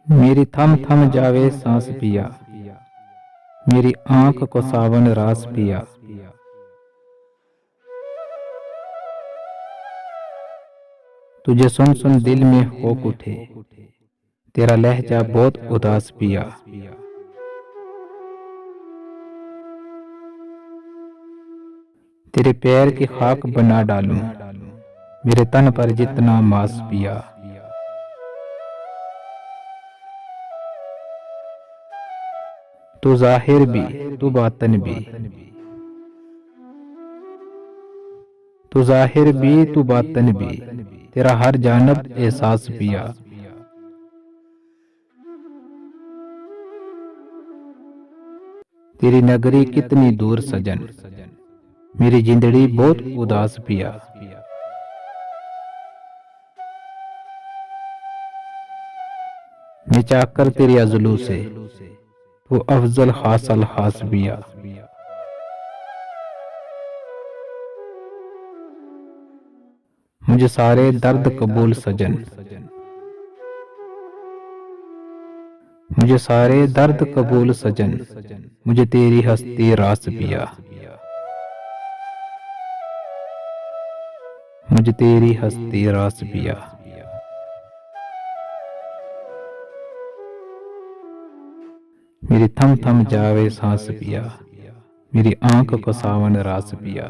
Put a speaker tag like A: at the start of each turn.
A: मेरी थम थम जावे सांस पिया, मेरी आंख को सावन रास पिया। तुझे सुन सुन दिल में होक उठे, तेरा लहजा बहुत उदास पिया। तेरे पैर की खाक बना डालूं, मेरे तन पर जितना मांस पिया। तू जाहिर भी तू बातन भी, तू जाहिर भी तू बातन भी, तेरा हर जानब एहसास पिया। तेरी नगरी कितनी दूर सजन, मेरी जिंदड़ी बहुत उदास पिया। मैं चाकर तेरी अजलू से, तू अफजल हासल हास पिया। मुझे सारे दर्द कबूल सजन, मुझे सारे दर्द कबूल सजन, मुझे तेरी हस्ती रास पिया। मुझे तेरी हस्ती रास पिया। मेरी थम थम जावे सांस पिया, मेरी आंख को सावन रास पिया।